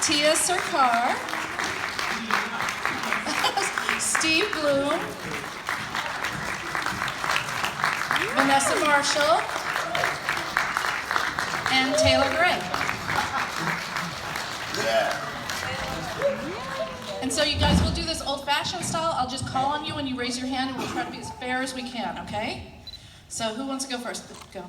Tia Sarkar, Steve Bloom, Vanessa Marshall, and Taylor Gray. And so you guys will do this old-fashioned style. I'll just call on you and you raise your hand and we'll try to be as fair as we can, okay? So who wants to go first? Go.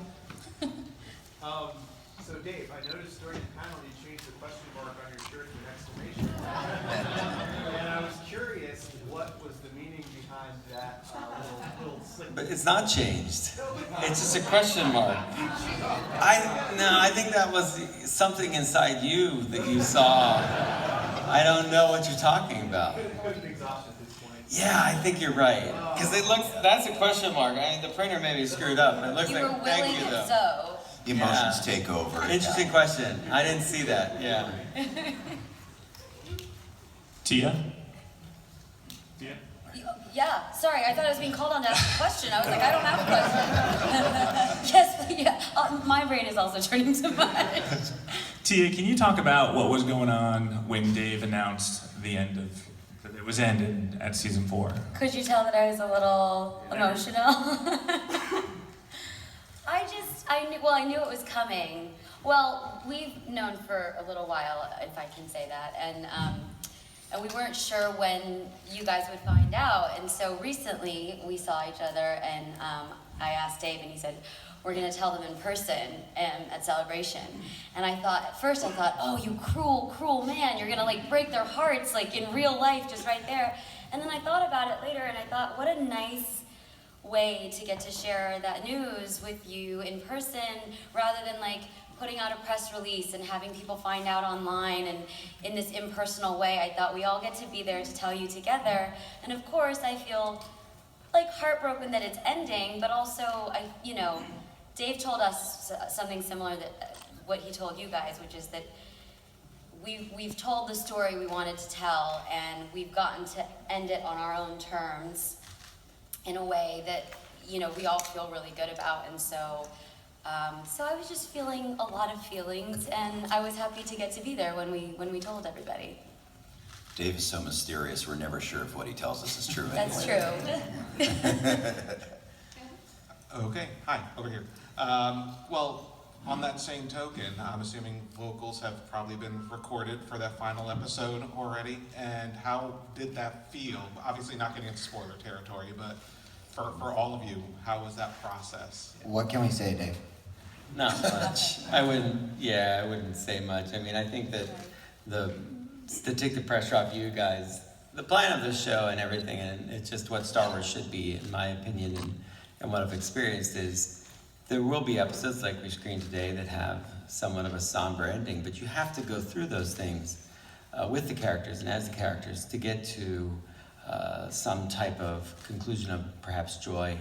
So Dave, I noticed during the panel you changed the question mark on your shirt to an exclamation mark. And I was curious what was the meaning behind that little slip. But it's not changed. It's just a question mark. I think that was something inside you that you saw. I don't know what you're talking about. Couldn't exhaust at this point. Yeah, I think you're right. Because it looks, that's a question mark. The printer maybe screwed up. It looks You like, were thank willing you it though. so. Emotions take over. Interesting question. I didn't see that, yeah. Tia? Yeah, sorry, I thought I was being called on to ask a question. I was like, I don't have a question. Yes, yeah, my brain is also turning to mine. Tia, can you talk about what was going on when Dave announced the end of, that it was ended at season 4? Could you tell that I was a little emotional? I knew it was coming. Well, we've known for a little while, if I can say that, and we weren't sure when you guys would find out. And so recently we saw each other, and I asked Dave, and he said, "We're going to tell them in person at Celebration." And at first I thought, oh, you cruel, cruel man, you're going to like break their hearts like in real life, just right there. And then I thought about it later, and I thought, what a nice way to get to share that news with you in person, rather than like putting out a press release and having people find out online and in this impersonal way. I thought we all get to be there to tell you together. And of course I feel like heartbroken that it's ending, but also Dave told us something similar that what he told you guys, which is that we've told the story we wanted to tell, and we've gotten to end it on our own terms in a way that we all feel really good about. And so I was just feeling a lot of feelings, and I was happy to get to be there when we told everybody. Dave is so mysterious, we're never sure if what he tells us is true anyway. That's true. Okay, hi, over here. Well, on that same token, I'm assuming vocals have probably been recorded for that final episode already, and how did that feel? Obviously not getting into spoiler territory, but for all of you, how was that process? What can we say, Dave? Not much. I wouldn't say much. I mean, I think that to take the pressure off you guys, the plan of the show and everything, and it's just what Star Wars should be, in my opinion, and what I've experienced is there will be episodes like we screened today that have somewhat of a somber ending, but you have to go through those things with the characters and as the characters to get to some type of conclusion of perhaps joy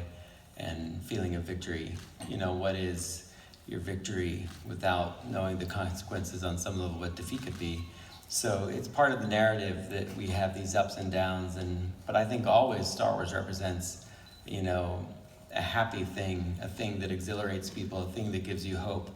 and feeling of victory. What is your victory without knowing the consequences on some level, what defeat could be. So it's part of the narrative that we have these ups and downs, but I think always Star Wars represents, a happy thing, a thing that exhilarates people, a thing that gives you hope,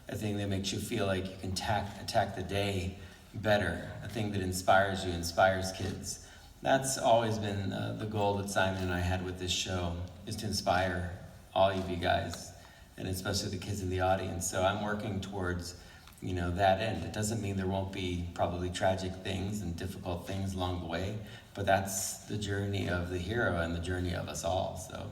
a thing that makes you feel like you can attack the day better, a thing that inspires you, inspires kids. That's always been the goal that Simon and I had with this show, is to inspire all of you guys, and especially the kids in the audience. So I'm working towards, that end. It doesn't mean there won't be probably tragic things and difficult things along the way, but that's the journey of the hero and the journey of us all. So,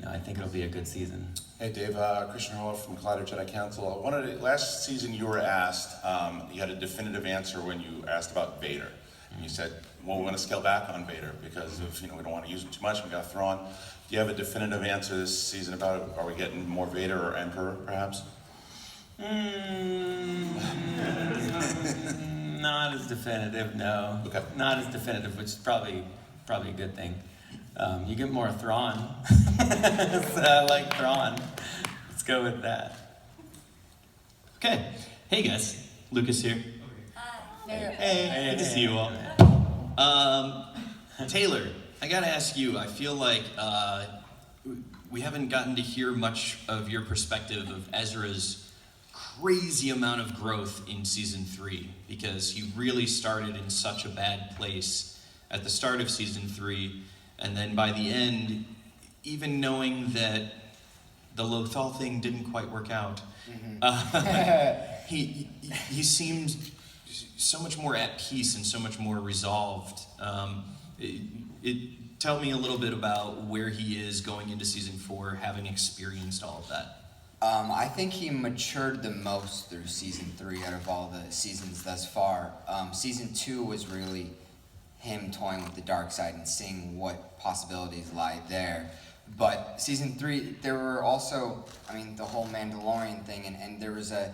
I think it'll be a good season. Hey Dave, Christian Horler from Collider Jedi Council. Last season you were asked, you had a definitive answer when you asked about Vader. And you said, well, we want to scale back on Vader because we don't want to use him too much, we got Thrawn. Do you have a definitive answer this season about, are we getting more Vader or Emperor, perhaps? Not as definitive, no. Okay. Not as definitive, which is probably a good thing. You get more Thrawn. So I like Thrawn. Let's go with that. Okay. Hey guys, Lucas here. Hey, good to see you all. Taylor, I gotta ask you, I feel like we haven't gotten to hear much of your perspective of Ezra's crazy amount of growth in season 3 because he really started in such a bad place at the start of season 3, and then by the end, even knowing that the Lothal thing didn't quite work out, he seems so much more at peace and so much more resolved. Tell me a little bit about where he is going into season 4, having experienced all of that. I think he matured the most through season 3 out of all the seasons thus far. Season 2 was really him toying with the dark side and seeing what possibilities lie there. But season 3, there were also, the whole Mandalorian thing, and there was a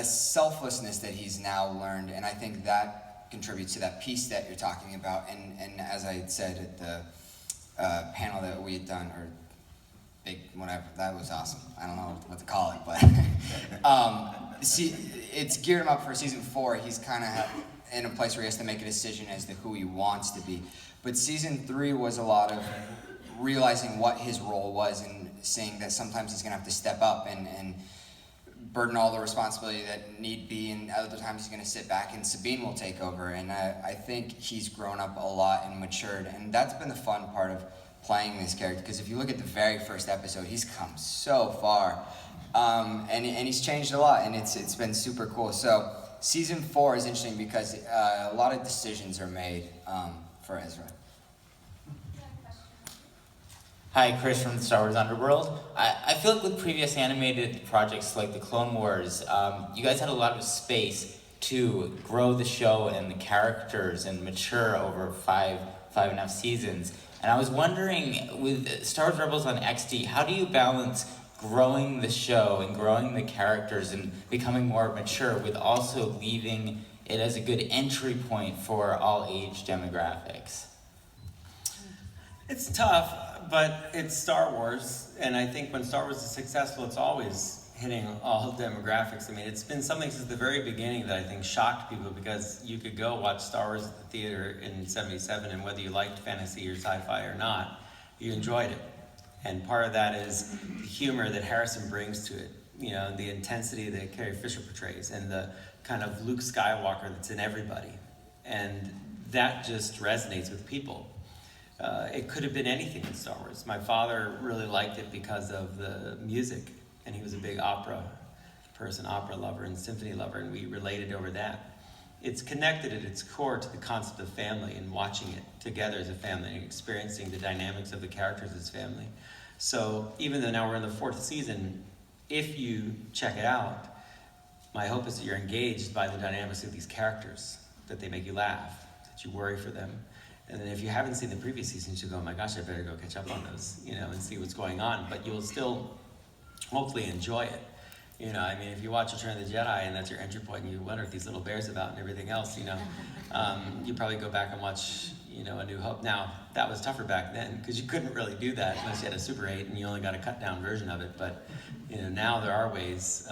selflessness that he's now learned, and I think that contributes to that peace that you're talking about. And as I had said at the panel that we had done, or big whatever, that was awesome. I don't know what to call it, but see, it's geared him up for season 4. He's kind of in a place where he has to make a decision as to who he wants to be. But season 3 was a lot of realizing what his role was and seeing that sometimes he's gonna have to step up and burden all the responsibility that need be, and other times he's gonna sit back and Sabine will take over. And I think he's grown up a lot and matured, and that's been the fun part of playing this character, because if you look at the very first episode, he's come so far, and he's changed a lot, and it's been super cool. So season 4 is interesting because a lot of decisions are made for Ezra. Hi, Chris from the Star Wars Underworld. I feel like with previous animated projects like the Clone Wars, you guys had a lot of space to grow the show and the characters and mature over five and a half seasons. And I was wondering, with Star Wars Rebels on XD, how do you balance growing the show and growing the characters and becoming more mature with also leaving it as a good entry point for all age demographics? It's tough, but it's Star Wars, and I think when Star Wars is successful, it's always hitting all demographics. It's been something since the very beginning that I think shocked people, because you could go watch Star Wars at the theater in '77, and whether you liked fantasy or sci-fi or not, you enjoyed it. And part of that is the humor that Harrison brings to it, the intensity that Carrie Fisher portrays, and the kind of Luke Skywalker that's in everybody. And that just resonates with people. It could have been anything in Star Wars. My father really liked it because of the music, and he was a big opera lover and symphony lover, and we related over that. It's connected at its core to the concept of family and watching it together as a family and experiencing the dynamics of the characters as family. So even though now we're in the 4th season, if you check it out, my hope is that you're engaged by the dynamics of these characters, that they make you laugh, that you worry for them. And then if you haven't seen the previous seasons, you'll go, oh my gosh, I better go catch up on those, and see what's going on. But you'll still hopefully enjoy it. If you watch Return of the Jedi and that's your entry point and you wonder what these little bears about and everything else, you probably go back and watch, A New Hope. Now, that was tougher back then because you couldn't really do that unless you had a Super 8 and you only got a cut down version of it. But, now there are ways.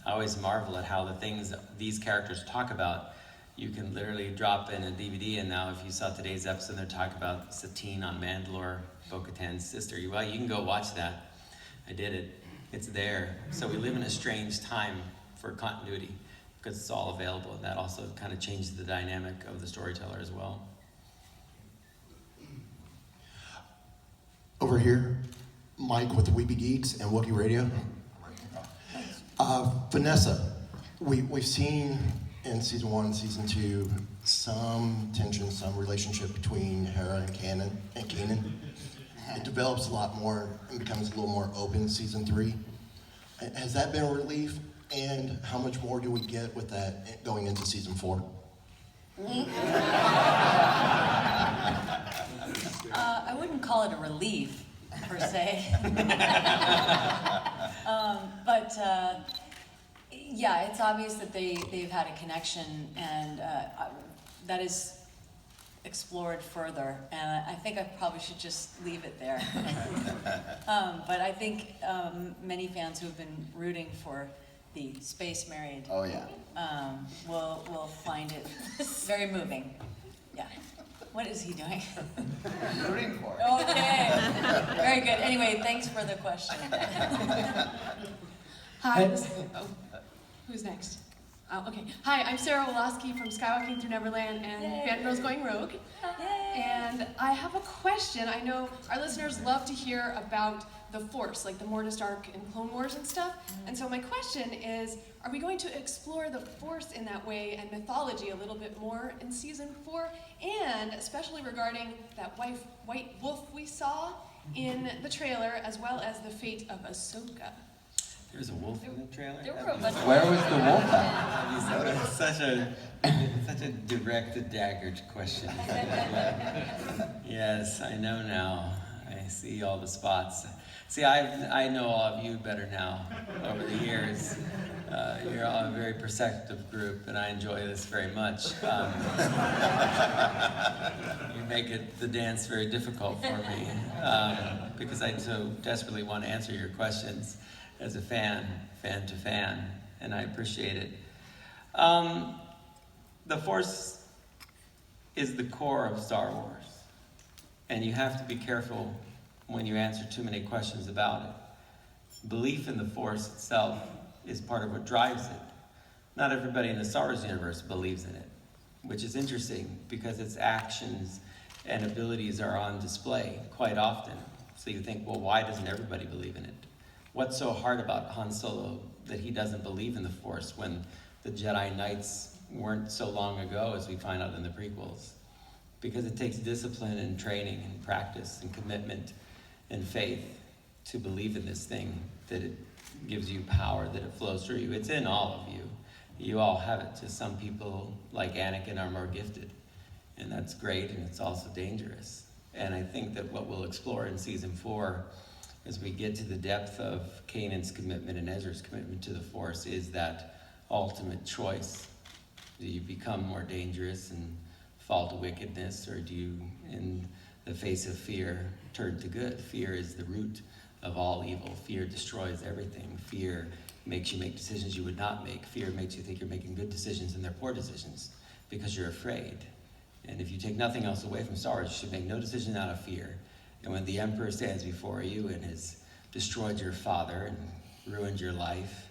I always marvel at how the things that these characters talk about, you can literally drop in a DVD, and now if you saw today's episode, they're talking about Satine on Mandalore, Bo-Katan's sister. Well, you can go watch that. I did it. It's there. So we live in a strange time for continuity because it's all available, and that also kind of changes the dynamic of the storyteller as well. Over here, Mike with the Weeby Geeks and Wookiee Radio. Vanessa, we've seen in season 1, season 2, some tension, some relationship between Hera and Kanan. It develops a lot more and becomes a little more open in season 3. Has that been a relief? And how much more do we get with that going into season 4? I wouldn't call it a relief, per se. Yeah, it's obvious that they've had a connection, and that is explored further, and I think I probably should just leave it there. But I think many fans who have been rooting for the space married will find it very moving. Yeah. What is he doing? Rooting for it. Okay. Very good. Anyway, thanks for the question. Hi. Who's next? Okay. Hi, I'm Sarah Woloski from Skywalking Through Neverland and Fangirls Going Rogue. And I have a question. I know our listeners love to hear about the Force, like the Mortis Arc and Clone Wars and stuff. And so my question is, are we going to explore the Force in that way and mythology a little bit more in season 4? And especially regarding that white wolf we saw in the trailer, as well as the fate of Ahsoka. There's a wolf in the trailer? There were a bunch of Where was the wolf at? That was such a direct dagger question. Yes, I know now. I see all the spots. See, I know all of you better now over the years. You're all a very perceptive group, and I enjoy this very much. You make the dance very difficult for me because I so desperately want to answer your questions as a fan to fan, and I appreciate it. The Force is the core of Star Wars, and you have to be careful when you answer too many questions about it. Belief in the Force itself is part of what drives it. Not everybody in the Star Wars universe believes in it, which is interesting because its actions and abilities are on display quite often. So you think, well, why doesn't everybody believe in it? What's so hard about Han Solo that he doesn't believe in the Force when the Jedi Knights weren't so long ago, as we find out in the prequels? Because it takes discipline and training and practice and commitment and faith to believe in this thing, that it gives you power, that it flows through you. It's in all of you. You all have it. Just some people, like Anakin, are more gifted. And that's great, and it's also dangerous. And I think that what we'll explore in season 4, as we get to the depth of Kanan's commitment and Ezra's commitment to the Force, is that ultimate choice. Do you become more dangerous and fall to wickedness, or do you, in the face of fear, turn to good? Fear is the root of all evil. Fear destroys everything. Fear makes you make decisions you would not make. Fear makes you think you're making good decisions and they're poor decisions because you're afraid. And if you take nothing else away from Star Wars, you should make no decision out of fear. And when the Emperor stands before you and has destroyed your father and ruined your life,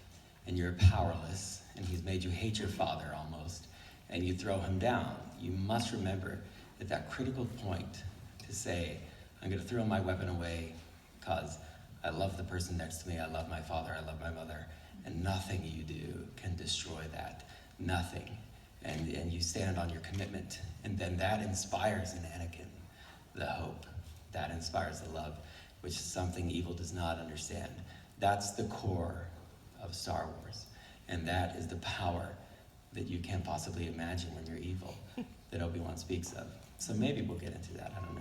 and you're powerless, and he's made you hate your father almost, and you throw him down, you must remember at that critical point to say, I'm going to throw my weapon away because I love the person next to me, I love my father, I love my mother, and nothing you do can destroy that. Nothing. And you stand on your commitment, and then that inspires in Anakin the hope. That inspires the love, which is something evil does not understand. That's the core of Star Wars, and that is the power that you can't possibly imagine when you're evil, that Obi-Wan speaks of. So maybe we'll get into that, I don't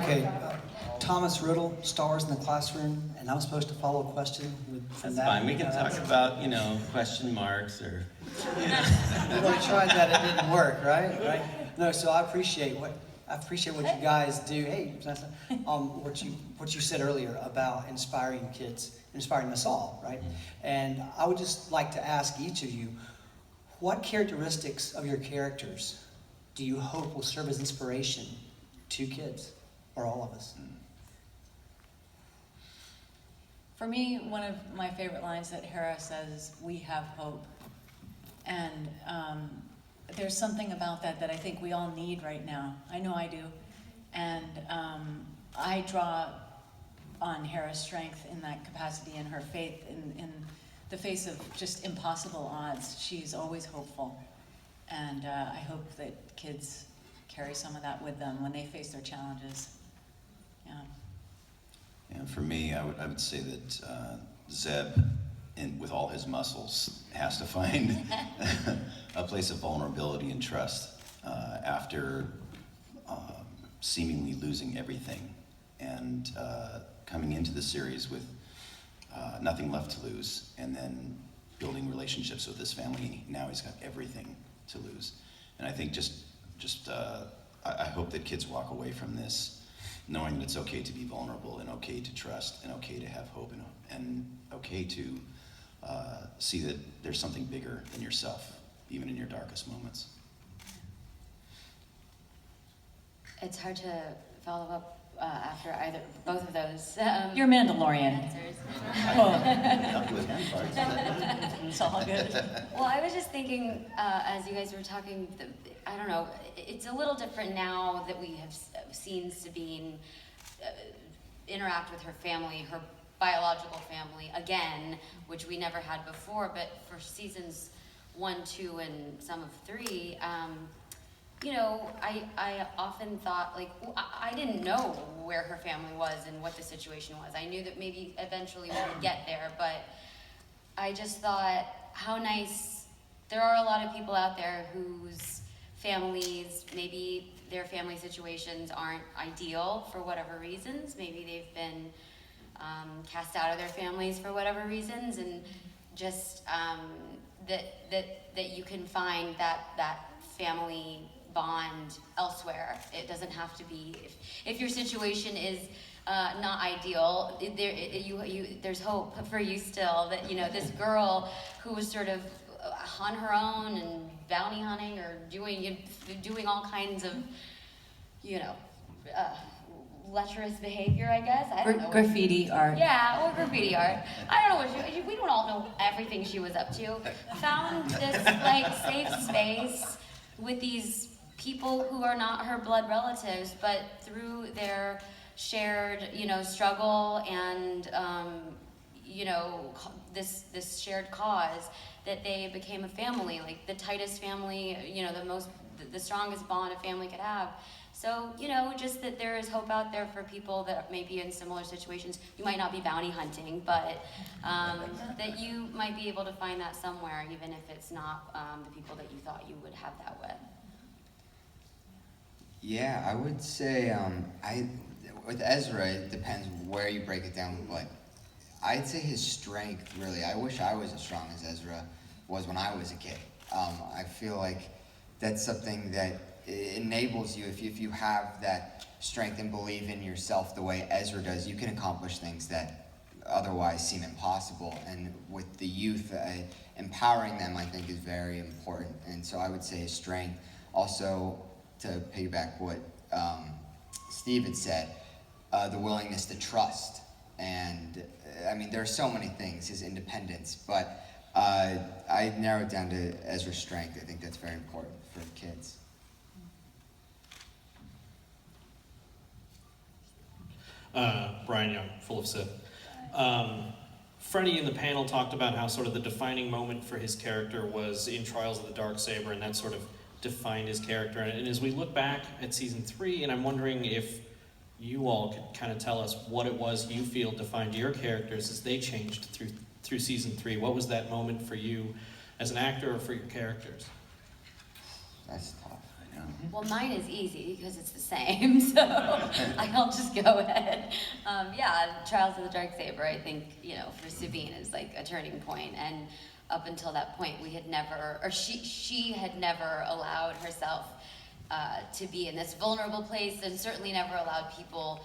know. Okay, Thomas Riddle, Star Wars in the Classroom, and I'm supposed to follow a question from That's that. fine, we can talk about, question marks or... Well, I tried that, it didn't work, right? No, so I appreciate what you guys do. Hey, Vanessa, what you said earlier about inspiring kids, inspiring us all, right? And I would just like to ask each of you, what characteristics of your characters do you hope will serve as inspiration to kids, or all of us? For me, one of my favorite lines that Hera says is, "We have hope." And there's something about that I think we all need right now. I know I do. And I draw on Hera's strength in that capacity and her faith in the face of just impossible odds. She's always hopeful. And I hope that kids carry some of that with them when they face their challenges. Yeah. And for me, I would say that Zeb, with all his muscles, has to find a place of vulnerability and trust after seemingly losing everything and coming into the series with nothing left to lose, and then building relationships with his family. Now he's got everything to lose. And I think I hope that kids walk away from this knowing that it's okay to be vulnerable, and okay to trust, and okay to have hope, and okay to see that there's something bigger than yourself, even in your darkest moments. It's hard to follow up after both of those. You're Mandalorian. Answers. It's all good. Well, I was just thinking, as you guys were talking, I don't know, it's a little different now that we have seen Sabine interact with her family, her biological family again, which we never had before, but for seasons 1, 2, and some of 3, you know, I often thought, like, I didn't know where her family was and what the situation was. I knew that maybe eventually we would get there, but I just thought how nice. There are a lot of people out there whose families, maybe their family situations aren't ideal for whatever reasons. Maybe they've been cast out of their families for whatever reasons, and just that you can find that family bond elsewhere. It doesn't have to be, if your situation is not ideal, there's hope for you still, that, you know, this girl who was sort of on her own and bounty hunting or doing all kinds of, you know, lecherous behavior, I guess. I don't know. Graffiti art. Yeah, or graffiti art. I don't know what we don't all know everything she was up to. Found this, like, safe space with these people who are not her blood relatives, but through their shared, you know, struggle and, you know, this shared cause, that they became a family, like the tightest family, you know, the strongest bond a family could have. So, you know, just that there is hope out there for people that may be in similar situations. You might not be bounty hunting, but that you might be able to find that somewhere, even if it's not the people that you thought you would have that with. Yeah, I would say with Ezra, it depends where you break it down. But I'd say his strength, really. I wish I was as strong as Ezra was when I was a kid. I feel like that's something that enables you, if you have that strength and believe in yourself the way Ezra does, you can accomplish things that otherwise seem impossible. And with the youth, empowering them, I think, is very important. And so I would say his strength. Also, to piggyback what Steve had said, the willingness to trust. And I mean, there are so many things, his independence, but I narrowed down to Ezra's strength. I think that's very important for kids. Brian Young, full of Sith. Freddie in the panel talked about how sort of the defining moment for his character was in Trials of the Darksaber, and that sort of defined his character. And as we look back at season 3, and I'm wondering if you all could kind of tell us what it was you feel defined your characters as they changed through season 3. What was that moment for you as an actor or for your characters? That's tough. I know. Well, mine is easy because it's the same, so I'll just go ahead. Yeah, Trials of the Darksaber, I think, you know, for Sabine is like a turning point, and up until that point, we had never, or she had never allowed herself to be in this vulnerable place, and certainly never allowed people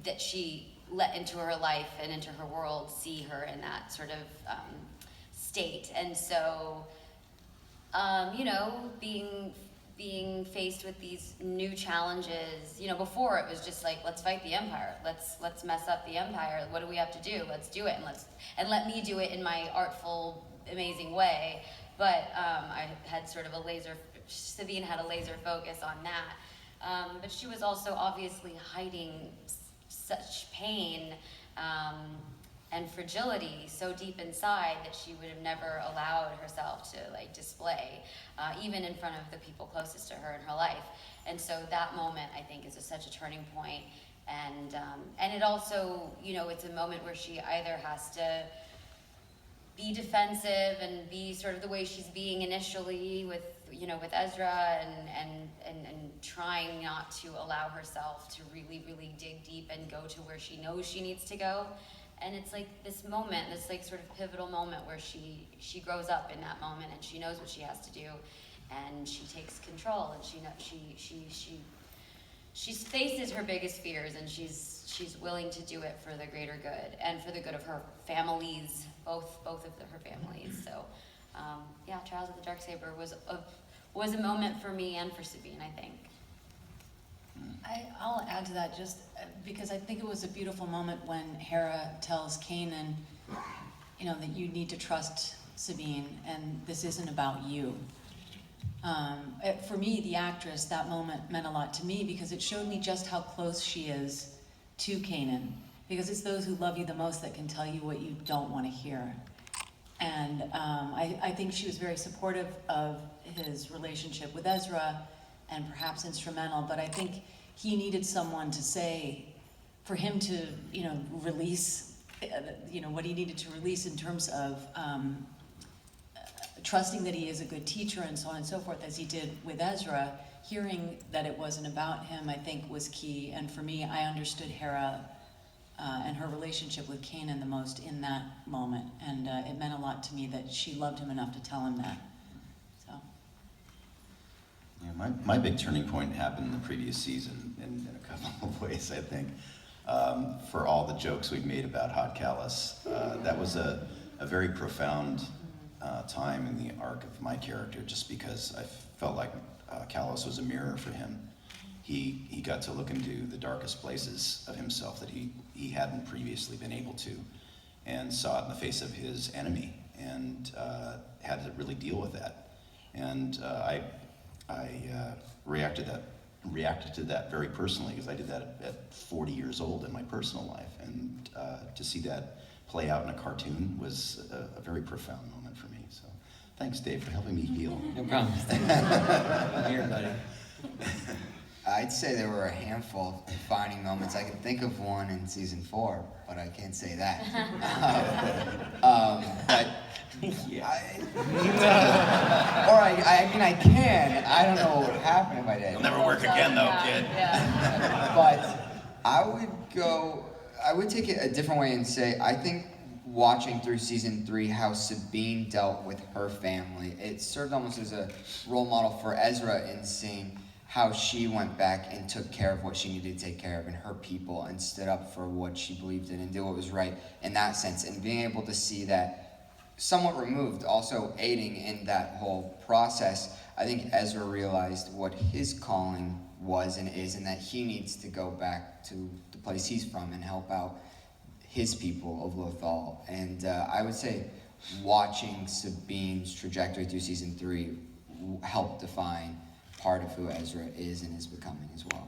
that she let into her life and into her world see her in that sort of state. And so, you know, being faced with these new challenges, you know, before it was just like, let's fight the Empire, let's mess up the Empire, what do we have to do, let's do it, and let me do it in my artful, amazing way. But I had sort of Sabine had a laser focus on that. But she was also obviously hiding such pain and fragility so deep inside that she would have never allowed herself to, like, display, even in front of the people closest to her in her life. And so that moment, I think, is such a turning point. And it also, you know, it's a moment where she either has to be defensive and be sort of the way she's being initially with, you know, with Ezra, and trying not to allow herself to really, really dig deep and go to where she knows she needs to go. And it's like this moment, this like sort of pivotal moment where she grows up in that moment, and she knows what she has to do, and she takes control, and she faces her biggest fears, and she's willing to do it for the greater good and for the good of her families, both of her families. So yeah, Trials of the Darksaber was a moment for me and for Sabine, I think. I'll add to that just because I think it was a beautiful moment when Hera tells Kanan, you know, that you need to trust Sabine and this isn't about you. For me, the actress, that moment meant a lot to me because it showed me just how close she is to Kanan. Because it's those who love you the most that can tell you what you don't want to hear. And I think she was very supportive of his relationship with Ezra and perhaps instrumental, but I think he needed someone to say, for him to, you know, release, you know, what he needed to release in terms of trusting that he is a good teacher and so on and so forth, as he did with Ezra. Hearing that it wasn't about him, I think, was key. And for me, I understood Hera and her relationship with Kanan the most in that moment. And it meant a lot to me that she loved him enough to tell him that. So. Yeah, my big turning point happened in the previous season in a couple of ways, I think. For all the jokes we've made about Hot Callus, that was a very profound time in the arc of my character, just because I felt like Callus was a mirror for him. He got to look into the darkest places of himself that he hadn't previously been able to, and saw it in the face of his enemy, and had to really deal with that. And I reacted to that very personally, because I did that at 40 years old in my personal life, and to see that play out in a cartoon was a very profound moment for me. So thanks, Dave, for helping me heal. No problem. I'm here, buddy. I'd say there were a handful of defining moments. I can think of one in season 4, but I can't say that. But I mean, I can. I don't know what would happen if I did. It'll never work again, though, kid. But I would take it a different way and say, I think watching through season 3 how Sabine dealt with her family, it served almost as a role model for Ezra in seeing how she went back and took care of what she needed to take care of and her people, and stood up for what she believed in and did what was right in that sense. And being able to see that somewhat removed, also aiding in that whole process, I think Ezra realized what his calling was and is, and that he needs to go back to the place he's from and help out his people of Lothal. And I would say watching Sabine's trajectory through season 3 helped define part of who Ezra is and is becoming as well.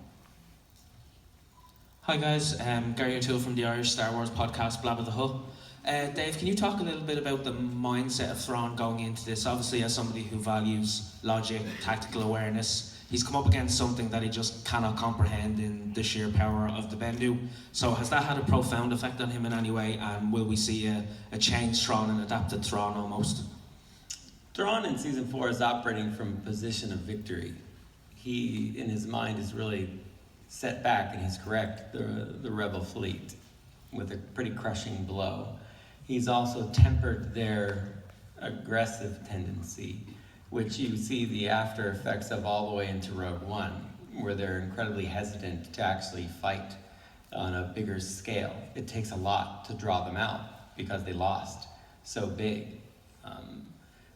Hi guys, Gary O'Toole from the Irish Star Wars podcast, Blab of the Hull. Dave, can you talk a little bit about the mindset of Thrawn going into this? Obviously, as somebody who values logic, tactical awareness, he's come up against something that he just cannot comprehend in the sheer power of the Bendu. So has that had a profound effect on him in any way, and will we see a changed Thrawn, an adapted Thrawn almost? Thrawn in season 4 is operating from a position of victory. He, in his mind, is really set back, and he's correct, the rebel fleet with a pretty crushing blow. He's also tempered their aggressive tendency, which you see the after effects of all the way into Rogue One, where they're incredibly hesitant to actually fight on a bigger scale. It takes a lot to draw them out because they lost so big.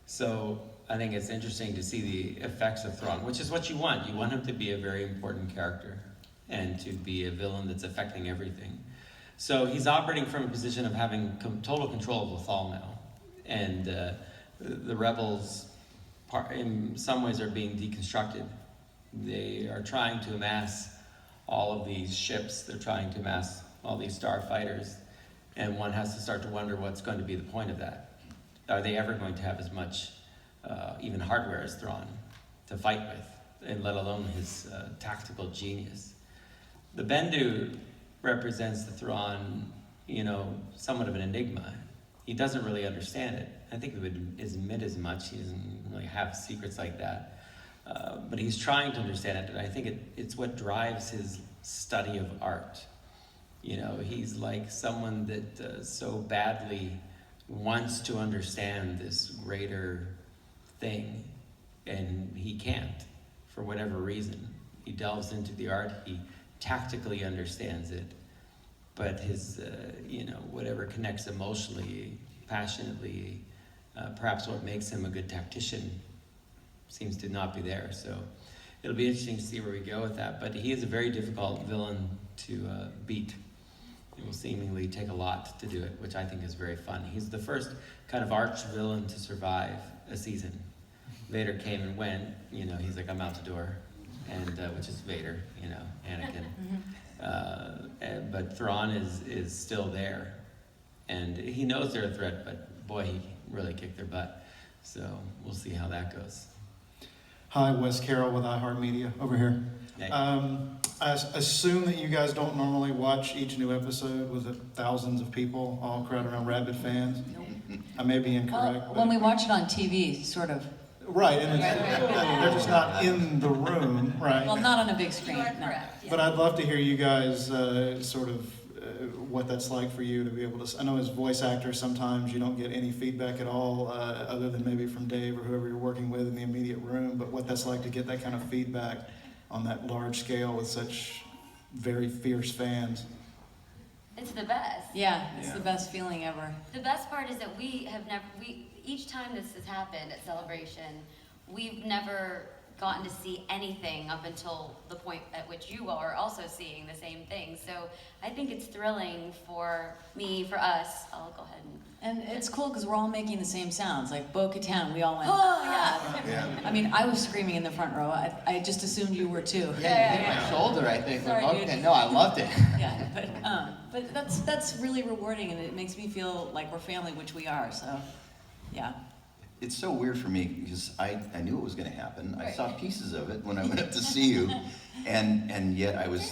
So I think it's interesting to see the effects of Thrawn, which is what you want. You want him to be a very important character and to be a villain that's affecting everything. So he's operating from a position of having total control of Lothal now. And the rebels, in some ways, are being deconstructed. They are trying to amass all of these ships. They're trying to amass all these starfighters. And one has to start to wonder what's going to be the point of that. Are they ever going to have as much even hardware as Thrawn to fight with, and let alone his tactical genius? The Bendu represents the Thrawn, somewhat of an enigma. He doesn't really understand it. I think he would admit as much. He doesn't really have secrets like that. But he's trying to understand it, and I think it's what drives his study of art. He's like someone that so badly wants to understand this greater thing, and he can't, for whatever reason. He delves into the art, he tactically understands it, but his, whatever connects emotionally, passionately, perhaps what makes him a good tactician seems to not be there. So it'll be interesting to see where we go with that. But he is a very difficult villain to beat. It will seemingly take a lot to do it, which I think is very fun. He's the first kind of arch villain to survive a season. Vader came and went, you know, he's like, I'm out the door, and which is Vader, you know, Anakin. But Thrawn is still there, and he knows they're a threat, but boy, he really kicked their butt. So we'll see how that goes. Hi, Wes Carroll with iHeartMedia over here. Hey. I assume that you guys don't normally watch each new episode with thousands of people all crowded around rabid fans. I may be incorrect. Well, when we watch it on TV, sort of. Right, and they're just not in the room, right? Well, not on a big screen, no. But I'd love to hear you guys sort of what that's like for you to be able to. I know as voice actors sometimes you don't get any feedback at all, other than maybe from Dave or whoever you're working with in the immediate room. But what that's like to get that kind of feedback on that large scale with such very fierce fans. It's the best. Yeah, it's the best feeling ever. The best part is that each time this has happened at Celebration, we've never gotten to see anything up until the point at which you are also seeing the same thing. So I think it's thrilling for me, for us. I'll go ahead And it's cool because we're all making the same sounds. Like Bo-Katan, we all went, oh, yeah. Yeah. I mean, I was screaming in the front row. I just assumed you were too. Yeah, you hit my shoulder, I think. Sorry, Okay, dude. no, I loved it. Yeah, but that's really rewarding, and it makes me feel like we're family, which we are. So, yeah. It's so weird for me because I knew it was going to happen. I saw pieces of it when I went up to see you, and yet I was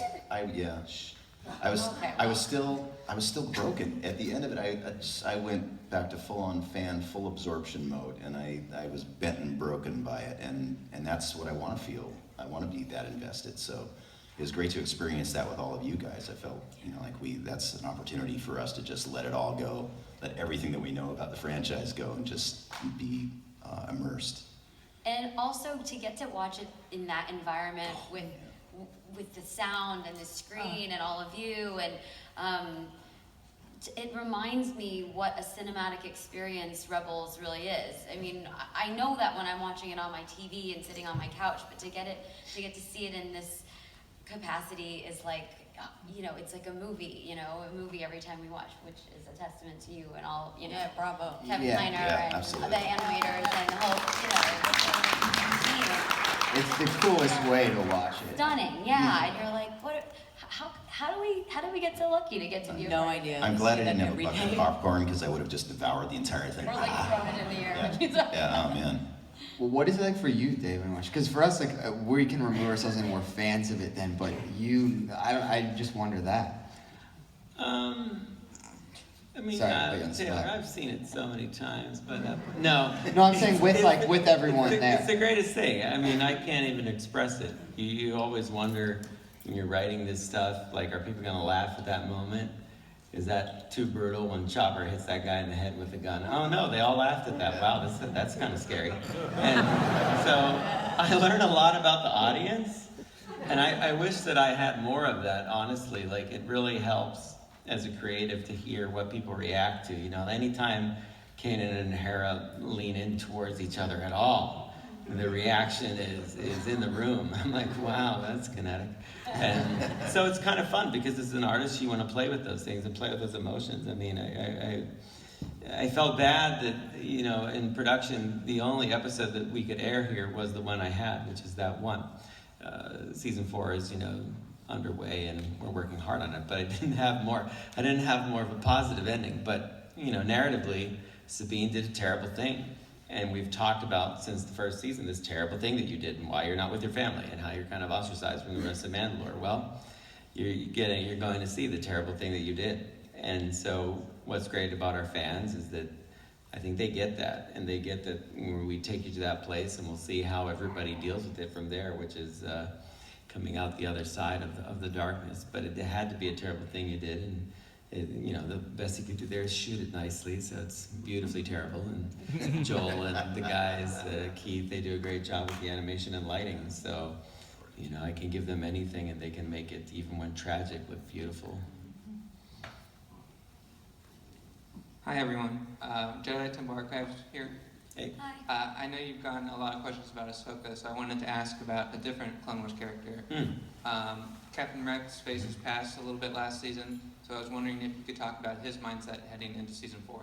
still broken. At the end of it, I went back to full-on fan, full absorption mode, and I was bent and broken by it, and that's what I want to feel. I want to be that invested. So it was great to experience that with all of you guys. I felt, you know, like that's an opportunity for us to just let it all go, let everything that we know about the franchise go, and just be immersed. And also to get to watch it in that environment with the sound and the screen and all of you, and it reminds me what a cinematic experience Rebels really is. I mean, I know that when I'm watching it on my TV and sitting on my couch, but to get to see it in this capacity is like, you know, it's like a movie every time we watch, which is a testament to you and all, you know. Yeah, bravo. Kevin Kleiner and absolutely. the animators and the whole, you know, team. It's the coolest way to watch it. Stunning, yeah. And you're like, how do we get so lucky to get to view? No idea. I'm glad I didn't have a bucket of popcorn because I would have just devoured the entire thing. Or like thrown it in the air. Yeah, oh man. Well, what is it like for you, Dave, and watch? Because for us, like, we can remove ourselves and we're fans of it then, but I just wonder that. I mean, Sorry, Taylor, I've seen it so many times, but no. No, I'm saying with everyone there. It's the greatest thing. I mean, I can't even express it. You always wonder when you're writing this stuff, like, are people gonna laugh at that moment? Is that too brutal when Chopper hits that guy in the head with a gun? Oh no, they all laughed at that. Wow, that's kind of scary. And so I learned a lot about the audience, and I wish that I had more of that, honestly. Like, it really helps as a creative to hear what people react to. You know, anytime Kanan and Hera lean in towards each other at all, the reaction is in the room. I'm like, wow, that's kinetic. And so it's kind of fun because as an artist, you want to play with those things and play with those emotions. I mean, I felt bad that, you know, in production, the only episode that we could air here was the one I had, which is that one. Season 4 is, you know, underway and we're working hard on it, but I didn't have more of a positive ending. But, you know, narratively, Sabine did a terrible thing. And we've talked about since the first season this terrible thing that you did and why you're not with your family and how you're kind of ostracized from the rest of Mandalore. Well, you're going to see the terrible thing that you did. And so what's great about our fans is that I think they get that, and they get that when we take you to that place, and we'll see how everybody deals with it from there, which is coming out the other side of the darkness. But it had to be a terrible thing you did, and you know, the best you could do there is shoot it nicely, so it's beautifully terrible. And Joel and the guys, Keith, they do a great job with the animation and lighting. So, you know, I can give them anything and they can make it, even when tragic, look beautiful. Hi everyone, Jedi Tim Archives here. Hey. I know you've gotten a lot of questions about Ahsoka, so I wanted to ask about a different Clone Wars character. Captain Rex faces passed a little bit last season, so I was wondering if you could talk about his mindset heading into season 4.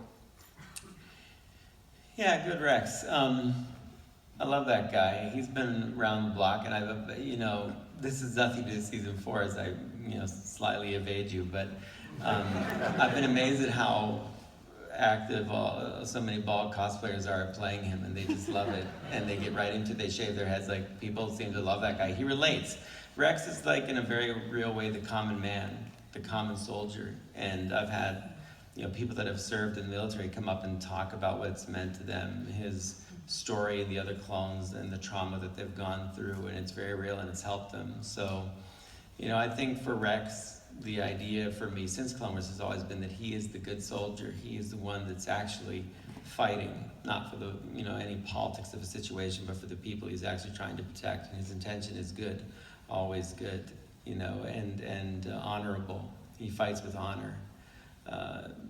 Yeah, good Rex. I love that guy. He's been around the block, and I've, this is nothing to do with season 4 as I, slightly evade you, but I've been amazed at how active so many bald cosplayers are at playing him, and they just love it, and they get right into it. They shave their heads. Like, people seem to love that guy. He relates. Rex is like, in a very real way, the common man, the common soldier, and I've had people that have served in the military come up and talk about what it's meant to them, his story and the other clones and the trauma that they've gone through, and it's very real and it's helped them. So, I think for Rex, the idea for me since Clone Wars has always been that he is the good soldier. He is the one that's actually fighting, not for the, any politics of a situation, but for the people he's actually trying to protect. And his intention is good, always good, and honorable. He fights with honor.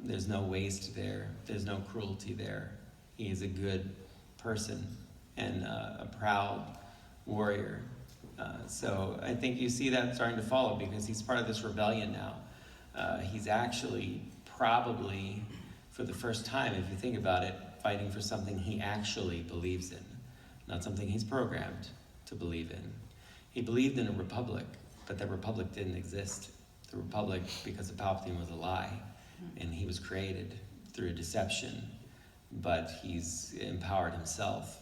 There's no waste there. There's no cruelty there. He is a good person and a proud warrior. So I think you see that starting to follow because he's part of this rebellion now. He's actually probably, for the first time, if you think about it, fighting for something he actually believes in, not something he's programmed to believe in. He believed in a republic, but that republic didn't exist. The republic, because of Palpatine, was a lie, and he was created through deception, but he's empowered himself,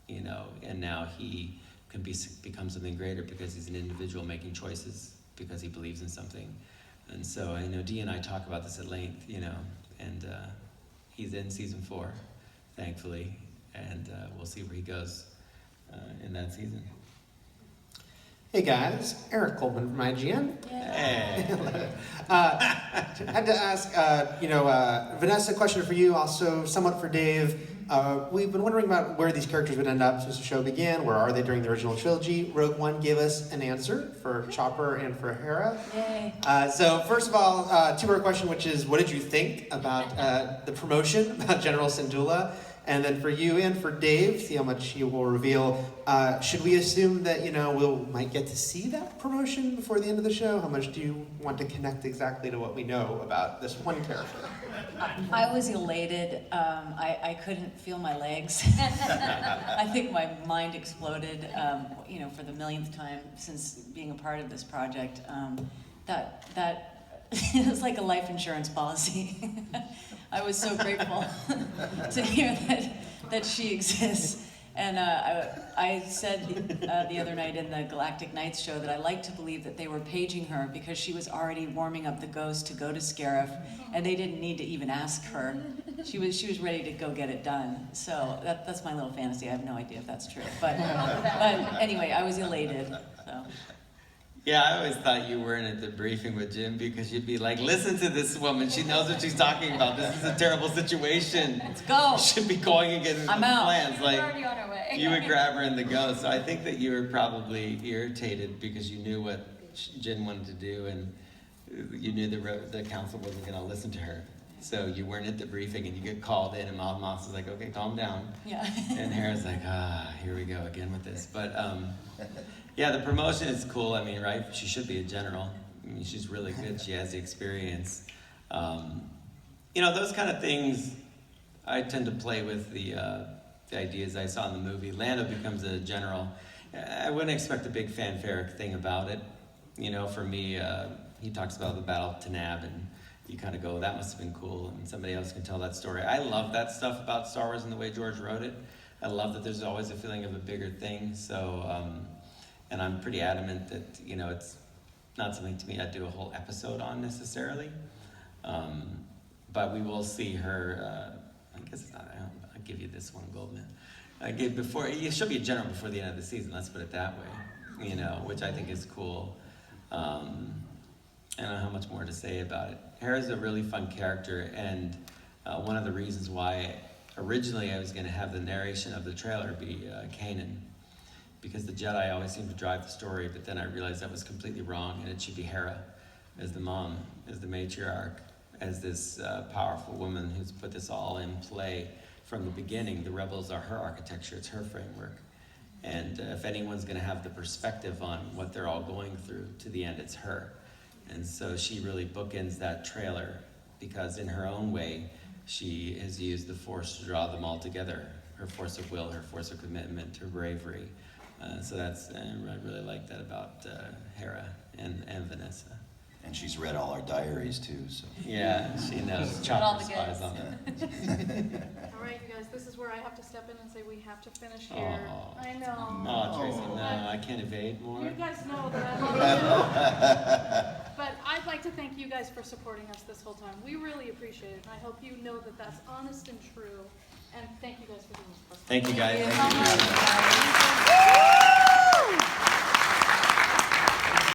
and now he can become something greater because he's an individual making choices because he believes in something. And so I know Dee and I talk about this at length, and he's in season 4, thankfully, and we'll see where he goes in that season. Hey guys, Eric Coleman from IGN. Hey. Had to ask, Vanessa, question for you, also somewhat for Dave. We've been wondering about where these characters would end up since the show began. Where are they during the original trilogy? Rogue One gave us an answer for Chopper and for Hera. Yay. So first of all, two-part question, which is, what did you think about the promotion, about General Syndulla? And then for you and for Dave, see how much you will reveal. Should we assume that, might get to see that promotion before the end of the show? How much do you want to connect exactly to what we know about this one character? I was elated. I couldn't feel my legs. I think my mind exploded, for the millionth time since being a part of this project. That it was like a life insurance policy. I was so grateful to hear that she exists. And I said the other night in the Galactic Nights show that I like to believe that they were paging her because she was already warming up the ghost to go to Scarif, and they didn't need to even ask her. She was ready to go get it done. So that's my little fantasy. I have no idea if that's true. But anyway, I was elated. So. Yeah, I always thought you weren't at the briefing with Jim because you'd be like, listen to this woman. She knows what she's talking about. This is a terrible situation. Let's go. She should be going and getting the plans. We're already on our way. You would grab her in the go. So I think that you were probably irritated because you knew what Jim wanted to do and you knew the council wasn't going to listen to her. So you weren't at the briefing and you get called in and Moss is like, okay, calm down. Yeah. And Hera's like, here we go again with this. But yeah, the promotion is cool. I mean, right? She should be a general. I mean, she's really good. She has the experience. Those kind of things I tend to play with the ideas I saw in the movie. Lando becomes a general. I wouldn't expect a big fanfare thing about it. For me, he talks about the Battle of Tanab, and you kind of go, that must have been cool, and somebody else can tell that story. I love that stuff about Star Wars and the way George wrote it. I love that there's always a feeling of a bigger thing. So, and I'm pretty adamant that, it's not something to me I'd do a whole episode on necessarily. But we will see her, I guess it's not, I'll give you this one, Goldman. She'll be a general before the end of the season, let's put it that way, which I think is cool. I don't know how much more to say about it. Hera's a really fun character, and one of the reasons why originally I was going to have the narration of the trailer be Kanan, because the Jedi always seem to drive the story, but then I realized that was completely wrong, and it should be Hera as the mom, as the matriarch, as this powerful woman who's put this all in play from the beginning, the Rebels are her architecture, it's her framework. And if anyone's gonna have the perspective on what they're all going through to the end, it's her. And so she really bookends that trailer because in her own way, she has used the Force to draw them all together. Her force of will, her force of commitment, her bravery. So that's, I really like that about Hera and Vanessa. And she's read all our diaries too, so. Yeah, she knows. Got all Chopper the spies goods. on her. All right, you guys, this is where I have to step in and say we have to finish here. Aw. I know. Oh, Tracy, no, I can't evade more. You guys know that I love you. But I'd like to thank you guys for supporting us this whole time. We really appreciate it, and I hope you know that that's honest and true. And thank you guys for doing this. Thank you, guys. Thank you. Thank you.